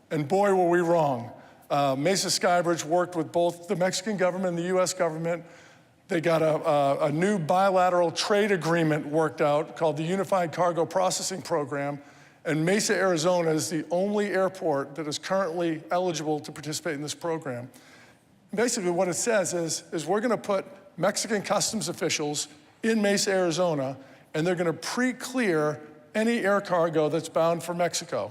And boy, were we wrong. Mesa Skybridge worked with both the Mexican government and the US government. They got a new bilateral trade agreement worked out called the Unified Cargo Processing Program. And Mesa, Arizona is the only airport that is currently eligible to participate in this program. Basically what it says is we're gonna put Mexican customs officials in Mesa, Arizona, and they're gonna pre-clear any air cargo that's bound for Mexico.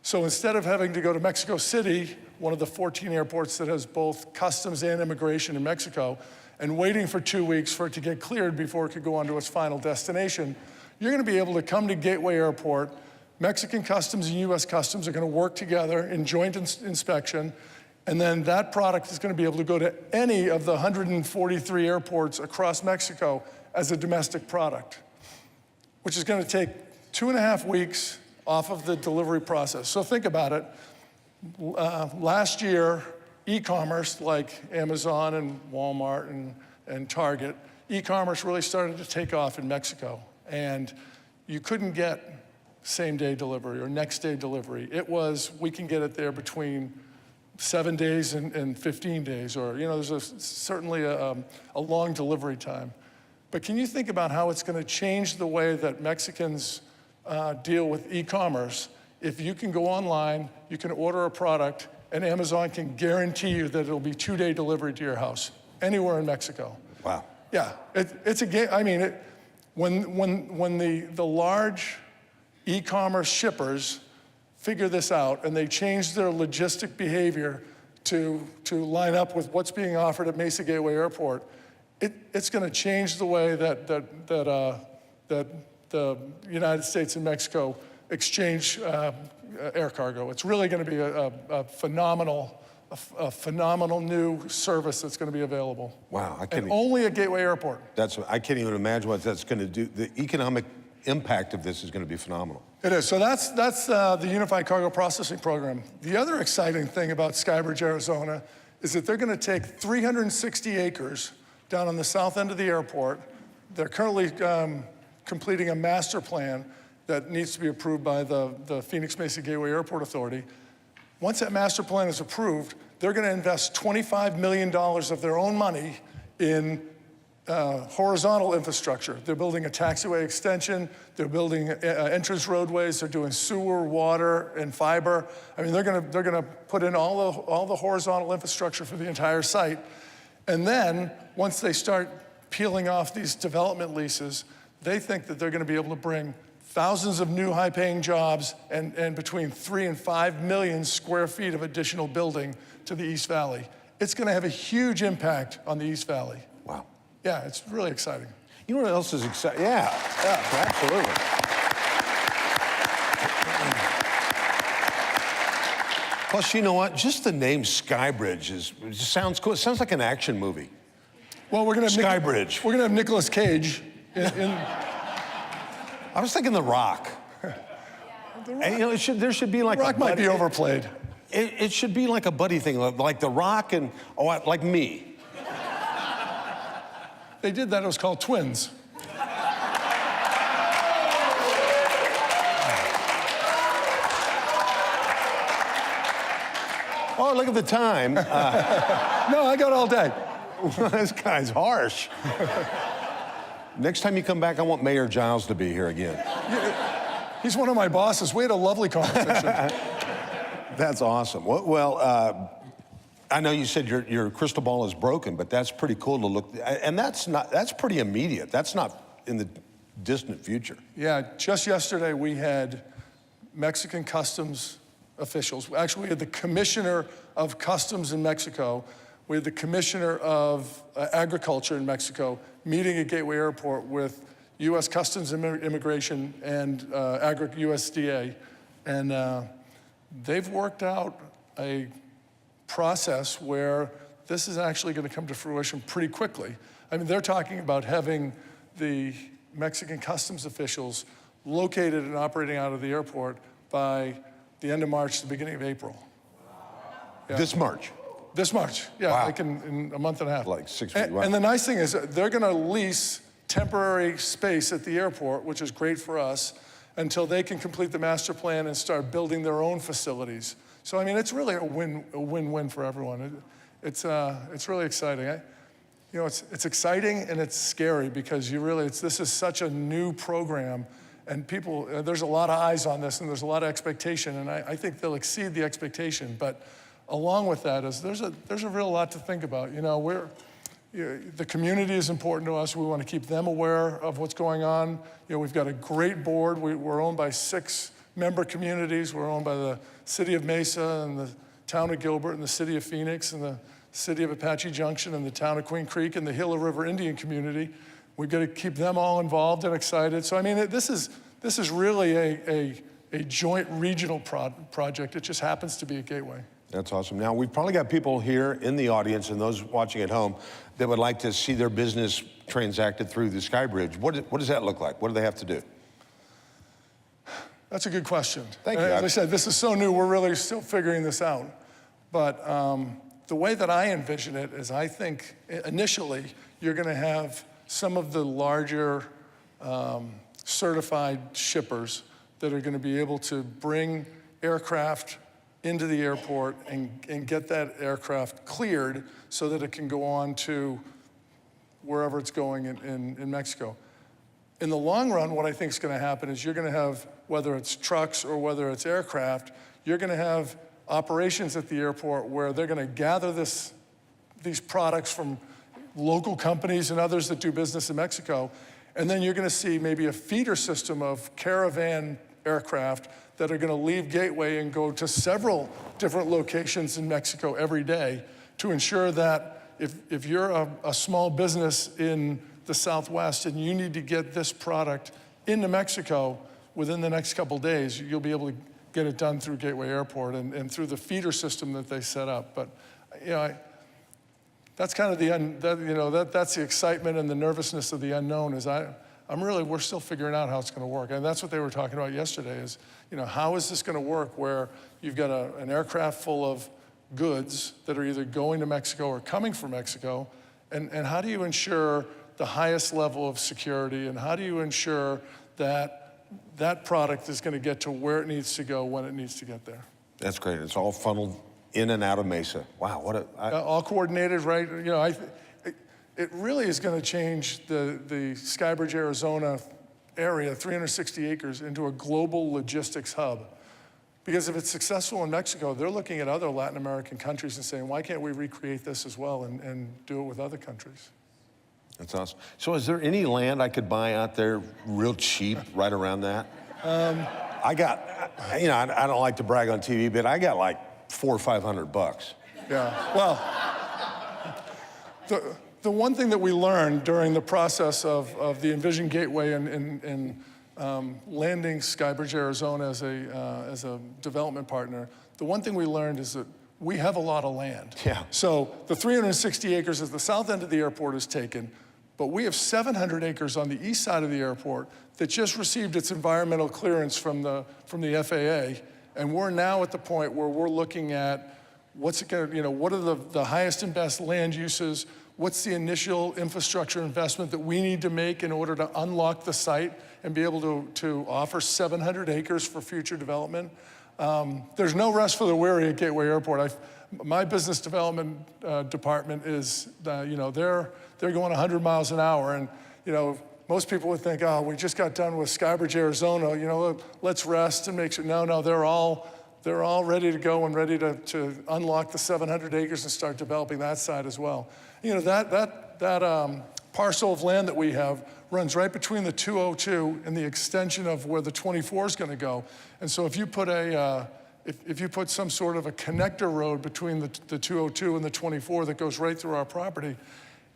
So instead of having to go to Mexico City, one of the 14 airports that has both customs and immigration in Mexico, and waiting for 2 weeks for it to get cleared before it could go on to its final destination, you're gonna be able to come to Gateway Airport. Mexican customs and US customs are gonna work together in joint inspection, and then that product is going to be able to go to any of the 143 airports across Mexico as a domestic product, which is going to take 2.5 weeks off of the delivery process. So think about it. Last year, e-commerce like Amazon and Walmart and Target, e-commerce really started to take off in Mexico. And you couldn't get same-day delivery or next-day delivery. It was, we can get it there between 7 days and 15 days, or, you know, there's certainly a long delivery time. But can you think about how it's gonna change the way that Mexicans deal with e-commerce if you can go online, you can order a product, and Amazon can guarantee you that it'll be 2-day delivery to your house, anywhere in Mexico. Wow. Yeah, it's a game. I mean, when the large e-commerce shippers figure this out and they change their logistic behavior to line up with what's being offered at Mesa Gateway Airport, it's going to change the way that the United States and Mexico exchange air cargo. It's really going to be a phenomenal new service that's going to be available. Wow, and only at Gateway Airport. I can't even imagine what that's going to do. The economic impact of this is going to be phenomenal. It is. So that's the Unified Cargo Processing Program. The other exciting thing about Skybridge, Arizona, is that they're going to take 360 acres down on the south end of the airport. They're currently completing a master plan that needs to be approved by the Phoenix Mesa Gateway Airport Authority. Once that master plan is approved, they're going to invest $25 million of their own money in horizontal infrastructure. They're building a taxiway extension, they're building entrance roadways, they're doing sewer, water, and fiber. I mean, they're gonna put in all the horizontal infrastructure for the entire site. And then, once they start peeling off these development leases, they think that they're gonna be able to bring thousands of new high-paying jobs and between 3 and 5 million square feet of additional building to the East Valley. It's gonna have a huge impact on the East Valley. Wow. Yeah, it's really exciting. You know what else is exciting? Yeah, absolutely. Plus, you know what? Just the name Skybridge just sounds cool. It sounds like an action movie. Well, we're gonna have Skybridge. We're gonna have Nicolas Cage in I was thinking The Rock. And, you know, there should be like Rock might be overplayed. It should be like a buddy thing, like The Rock and like me. They did that. It was called Twins. Oh, look at the time. No, I got all day. This guy's harsh. Next time you come back, I want Mayor Giles to be here again. He's one of my bosses. We had a lovely conversation. That's awesome. Well, I know you said your crystal ball is broken, but that's pretty cool to look, and that's pretty immediate. That's not in the distant future. Yeah, just yesterday we had Mexican customs officials. Actually, we had the commissioner of customs in Mexico. We had the commissioner of agriculture in Mexico meeting at Gateway Airport with U.S. Customs and Immigration and USDA. And they've worked out a process where this is actually going to come to fruition pretty quickly. I mean, they're talking about having the Mexican customs officials located and operating out of the airport by the end of March, the beginning of April. Yeah. This March. This March, yeah, Wow. like in a month and a half. Like 6 weeks. And the nice thing is they're going to lease temporary space at the airport, which is great for us, until they can complete the master plan and start building their own facilities. So, I mean, it's really a win-win for everyone. It's really exciting. It's exciting and it's scary because this is such a new program, and people, there's a lot of eyes on this and there's a lot of expectation, and I think they'll exceed the expectation. But along with that is there's a real lot to think about. The community is important to us. We want to keep them aware of what's going on. We've got a great board. We're owned by 6 member communities. We're owned by the City of Mesa and the Town of Gilbert and the City of Phoenix and the City of Apache Junction and the Town of Queen Creek and the Gila River Indian community. We've got to keep them all involved and excited. So, I mean, this is really a joint regional project. It just happens to be a Gateway. That's awesome. Now, we've probably got people here in the audience and those watching at home that would like to see their business transacted through the SkyBridge. What does that look like? What do they have to do? That's a good question. Thank you. As I said, this is so new, we're really still figuring this out. But the way that I envision it is I think initially you're going to have some of the larger certified shippers that are going to be able to bring aircraft into the airport and get that aircraft cleared so that it can go on to wherever it's going in Mexico. In the long run, what I think is going to happen is you're going to have, whether it's trucks or whether it's aircraft, you're going to have operations at the airport where they're going to gather these products from local companies and others that do business in Mexico, and then you're going to see maybe a feeder system of caravan aircraft that are going to leave Gateway and go to several different locations in Mexico every day to ensure that if you're a small business in the Southwest and you need to get this product into Mexico within the next couple days, you'll be able to get it done through Gateway Airport and through the feeder system that they set up. But that's kind of that's the excitement and the nervousness of the unknown. We're still figuring out how it's going to work, and that's what they were talking about yesterday. Is how is this going to work where you've got an aircraft full of goods that are either going to Mexico or coming from Mexico, and how do you ensure the highest level of security, and how do you ensure that that product is going to get to where it needs to go when it needs to get there? That's great. It's all funneled in and out of Mesa. Wow, all coordinated, right? It really is going to change the SkyBridge, Arizona area, 360 acres, into a global logistics hub. Because if it's successful in Mexico, they're looking at other Latin American countries and saying, why can't we recreate this as well and do it with other countries? That's awesome. So is there any land I could buy out there real cheap right around that? I got, I don't like to brag on TV, but I got like $400 or $500. Yeah, well, the one thing that we learned during the process of the Envision Gateway and landing SkyBridge Arizona as a development partner, the one thing we learned is that we have a lot of land. Yeah. So the 360 acres at the south end of the airport is taken, but we have 700 acres on the east side of the airport that just received its environmental clearance from the FAA, and we're now at the point where we're looking at what are the highest and best land uses, what's the initial infrastructure investment that we need to make in order to unlock the site and be able to offer 700 acres for future development. There's no rest for the weary at Gateway Airport. My business development department is, they're going 100 miles an hour, and most people would think, oh, we just got done with Skybridge, Arizona, you know, let's rest and make sure. No, they're all ready to go and ready to unlock the 700 acres and start developing that side as well. You know, that parcel of land that we have runs right between the 202 and the extension of where the 24 is going to go. And so if you put if you put some sort of a connector road between the 202 and the 24 that goes right through our property,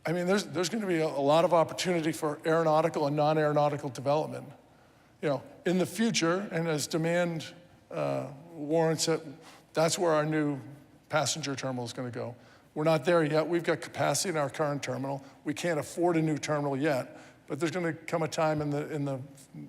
I mean, there's going to be a lot of opportunity for aeronautical and non-aeronautical development. You know, in the future, and as demand warrants it, that's where our new passenger terminal is going to go. We're not there yet. We've got capacity in our current terminal. We can't afford a new terminal yet, but there's going to come a time in the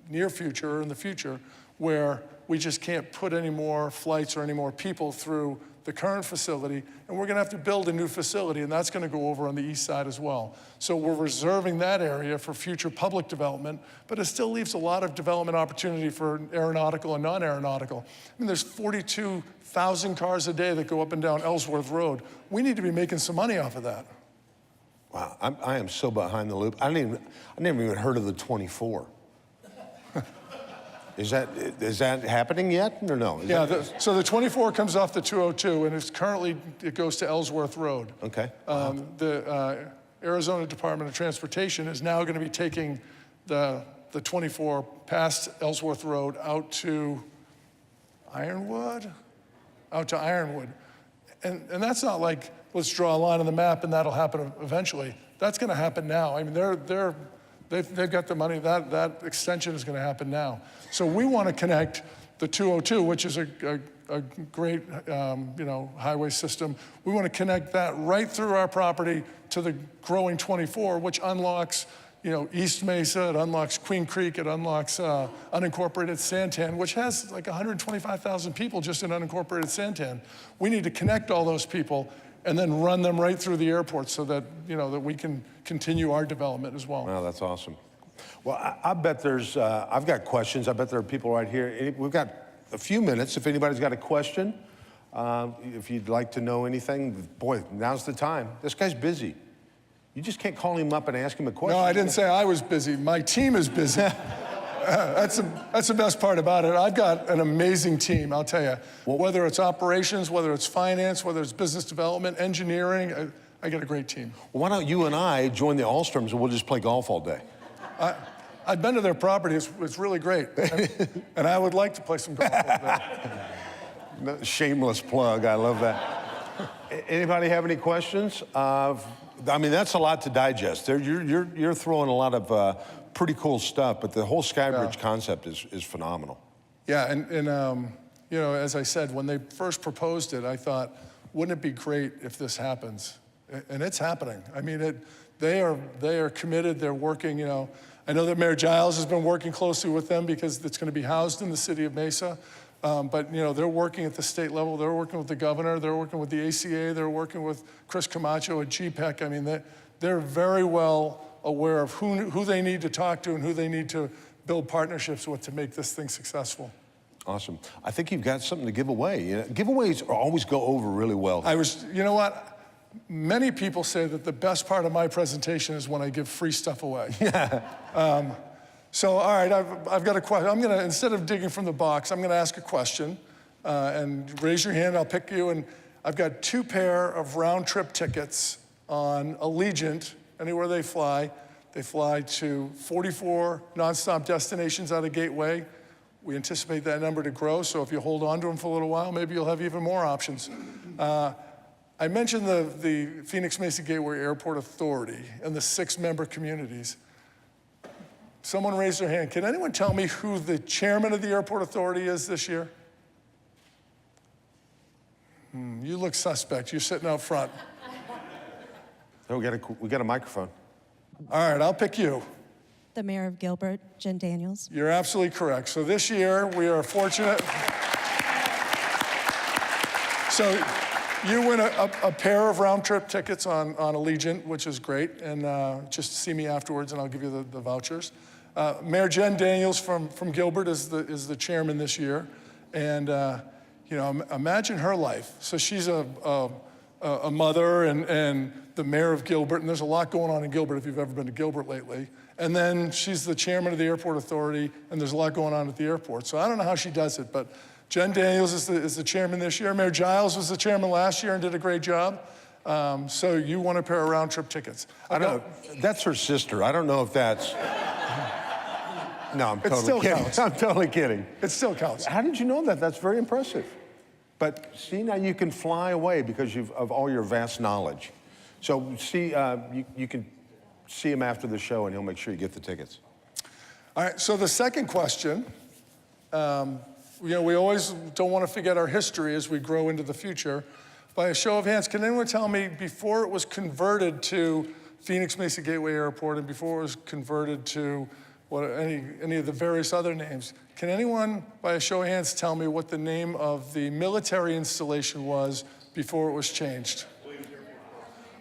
near future or in the future where we just can't put any more flights or any more people through the current facility, and we're going to have to build a new facility, and that's going to go over on the east side as well. So we're reserving that area for future public development, but it still leaves a lot of development opportunity for aeronautical and non-aeronautical. I mean, there's 42,000 cars a day that go up and down Ellsworth Road. We need to be making some money off of that. Wow, I am so behind the loop. I never even heard of the 24. Is that happening yet or no? So the 24 comes off the 202, and it goes to Ellsworth Road. Okay. The Arizona Department of Transportation is now going to be taking the 24 past Ellsworth Road out to Ironwood? Out to Ironwood. And that's not like, let's draw a line on the map and that'll happen eventually. That's going to happen now. I mean, they've got the money. That extension is going to happen now. So we want to connect the 202, which is a great highway system. We want to connect that right through our property to the growing 24, which unlocks East Mesa, it unlocks Queen Creek, it unlocks unincorporated Santan, which has like 125,000 people just in unincorporated Santan. We need to connect all those people and then run them right through the airport so that, that we can continue our development as well. Wow, that's awesome. Well, I bet there's, I've got questions. I bet there are people right here. We've got a few minutes. If anybody's got a question, if you'd like to know anything, boy, now's the time. This guy's busy. You just can't call him up and ask him a question. No, I didn't say I was busy. My team is busy. That's the best part about it. I've got an amazing team, I'll tell you. Whether it's operations, whether it's finance, whether it's business development, engineering, I got a great team. Well, why don't you and I join the Allstroms and we'll just play golf all day? I've been to their property. It's really great. And I would like to play some golf all day. Shameless plug. I love that. Anybody have any questions? I mean, that's a lot to digest. You're throwing a lot of pretty cool stuff, but the whole Skybridge concept is phenomenal. Yeah, and as I said, when they first proposed it, I thought, wouldn't it be great if this happens? And it's happening. I mean, they are committed. They're working. I know that Mayor Giles has been working closely with them because it's going to be housed in the city of Mesa. But they're working at the state level. They're working with the governor. They're working with the ACA. They're working with Chris Camacho at GPEC. I mean, they're very well aware of who they need to talk to and who they need to build partnerships with to make this thing successful. Awesome. I think you've got something to give away. Giveaways always go over really well. You know what? Many people say that the best part of my presentation is when I give free stuff away. So, all right, I've got a question. I'm gonna, instead of digging from the box, I'm gonna ask a question. And raise your hand, I'll pick you. And I've got 2 pair of round-trip tickets on Allegiant, anywhere they fly. They fly to 44 nonstop destinations out of Gateway. We anticipate that number to grow, so if you hold on to them for a little while, maybe you'll have even more options. I mentioned the Phoenix Mesa Gateway Airport Authority and the 6-member communities. Someone raised their hand. Can anyone tell me who the chairman of the airport authority is this year? You look suspect. You're sitting out front. Oh, we got a microphone. All right, I'll pick you. The mayor of Gilbert, Jen Daniels. You're absolutely correct. So this year, we are fortunate. So you win a pair of round-trip tickets on Allegiant, which is great. And just see me afterwards, and I'll give you the vouchers. Mayor Jen Daniels from Gilbert is the chairman this year. And, imagine her life. So she's a a mother and the mayor of Gilbert, and there's a lot going on in Gilbert if you've ever been to Gilbert lately. And then she's the chairman of the airport authority, and there's a lot going on at the airport. So I don't know how she does it, but Jen Daniels is the chairman this year. Mayor Giles was the chairman last year and did a great job. So you won a pair of round-trip tickets. I don't. That's her sister. I don't know if that's. No, I'm totally still kidding. counts. I'm totally kidding. It still counts. How did you know that? That's very impressive. But see, now you can fly away because of all your vast knowledge. So see, you can see him after the show, and he'll make sure you get the tickets. All right, so the second question, we always don't want to forget our history as we grow into the future. By a show of hands, can anyone tell me, before it was converted to Phoenix Mesa Gateway Airport and before it was converted to any of the various other names, can anyone, by a show of hands, tell me what the name of the military installation was before it was changed?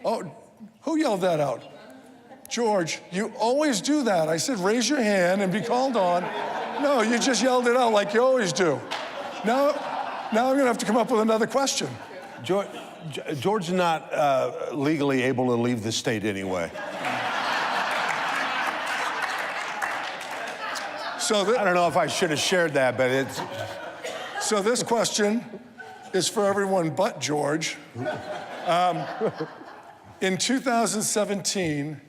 Oh, who yelled that out? George, you always do that. I said, raise your hand and be called on. No, you just yelled it out like you always do. Now I'm gonna have to come up with another question. George's not legally able to leave the state anyway. So I don't know if I should have shared that, but it's... So this question is for everyone but George. In 2017,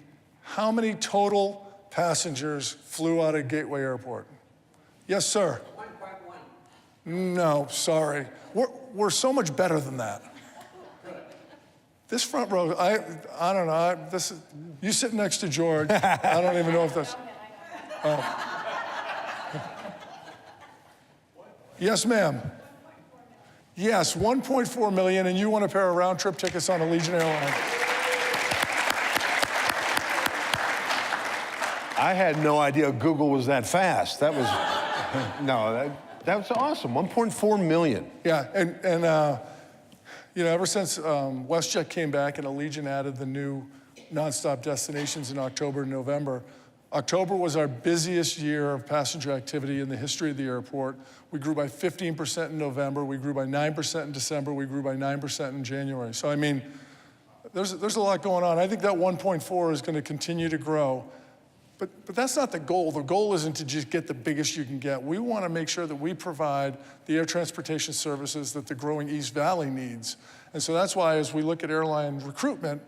how many total passengers flew out of Gateway Airport? Yes, sir. 1.1. No, sorry. We're so much better than that. This front row, I don't know. You sit next to George. I don't even know if that's. Oh. Yes, ma'am. Yes, 1.4 million, and you won a pair of round-trip tickets on Allegiant Airline. I had no idea Google was that fast. That was, no, that was awesome. 1.4 million. Yeah, and ever since WestJet came back and Allegiant added the new nonstop destinations in October and November, October was our busiest year of passenger activity in the history of the airport. We grew by 15% in November, we grew by 9% in December, we grew by 9% in January. So I mean, there's a lot going on. I think that 1.4 is going to continue to grow. But that's not the goal. The goal isn't to just get the biggest you can get. We want to make sure that we provide the air transportation services that the growing East Valley needs. And so that's why, as we look at airline recruitment,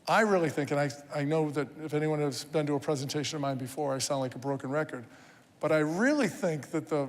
I really think, and I know that if anyone has been to a presentation of mine before, I sound like a broken record, but I really think that the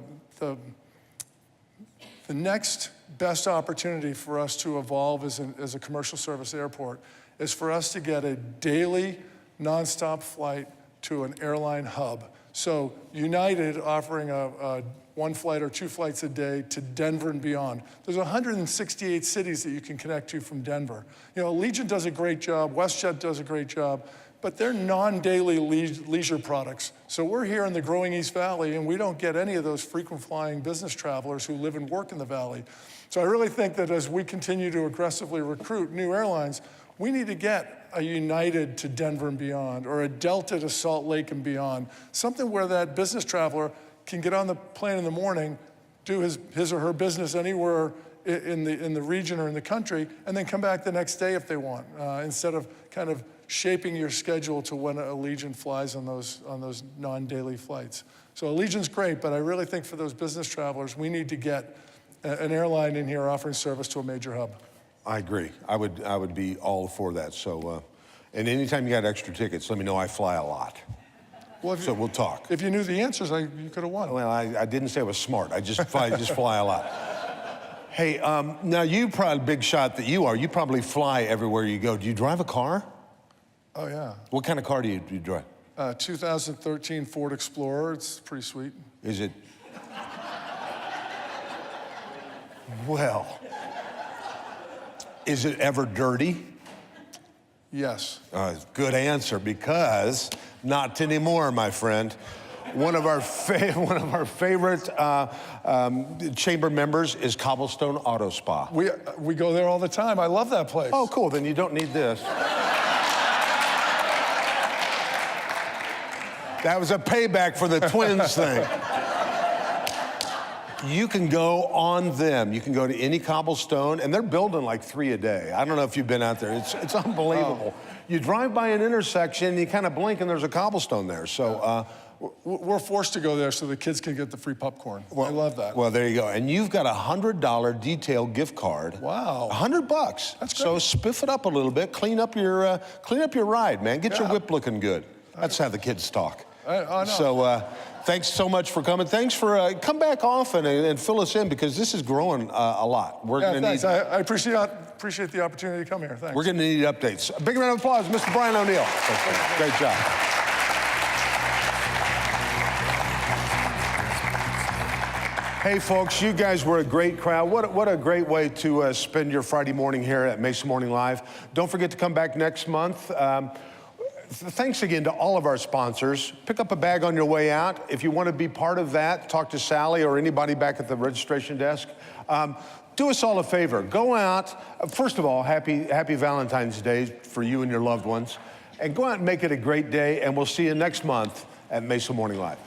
next best opportunity for us to evolve as a commercial service airport is for us to get a daily, nonstop flight to an airline hub. So United offering a 1 flight or 2 flights a day to Denver and beyond. There's 168 cities that you can connect to from Denver. Allegiant does a great job, WestJet does a great job, but they're non-daily leisure products. So we're here in the growing East Valley, and we don't get any of those frequent flying business travelers who live and work in the Valley. So I really think that as we continue to aggressively recruit new airlines, we need to get a United to Denver and beyond, or a Delta to Salt Lake and beyond, something where that business traveler can get on the plane in the morning, do his or her business anywhere in the region or in the country, and then come back the next day if they want, instead of kind of shaping your schedule to when Allegiant flies on those non-daily flights. So Allegiant's great, but I really think for those business travelers, we need to get an airline in here offering service to a major hub. I agree. I would be all for that. So, and anytime you got extra tickets, let me know. I fly a lot. Well, so we'll talk. If you knew the answers, you could have won. Well, I didn't say I was smart. I just fly a lot. Hey, now you probably, big shot that you are, you probably fly everywhere you go. Do you drive a car? Oh, yeah. What kind of car do you drive? 2013 Ford Explorer. It's pretty sweet. Is it? Well, is it ever dirty? Yes. Good answer, because not anymore, my friend. One of our favorite chamber members is Cobblestone Auto Spa. We go there all the time. I love that place. Oh, cool. Then you don't need this. That was a payback for the twins thing. You can go on them. You can go to any cobblestone, and they're building like 3 a day. I don't know if you've been out there. It's unbelievable. You drive by an intersection, you kind of blink, and there's a cobblestone there. So We're forced to go there so the kids can get the free popcorn. I love that. Well, there you go. And you've got a $100 detail gift card. Wow. $100. That's So great. spiff it up a little bit. Clean up your ride, man. Get your whip looking good. That's how the kids talk. I know. So thanks so much for coming. Thanks for come back often and fill us in, because this is growing a lot. We're Yeah, gonna thanks. need. I appreciate the opportunity to come here. Thanks. We're going to need updates. A big round of applause, Mr. Brian O'Neill. Great job. Hey, folks, you guys were a great crowd. What a great way to spend your Friday morning here at Mesa Morning Live. Don't forget to come back next month. Thanks again to all of our sponsors. Pick up a bag on your way out. If you want to be part of that, talk to Sally or anybody back at the registration desk. Do us all a favor. Go out. First of all, happy Valentine's Day for you and your loved ones. And go out and make it a great day, and we'll see you next month at Mesa Morning Live.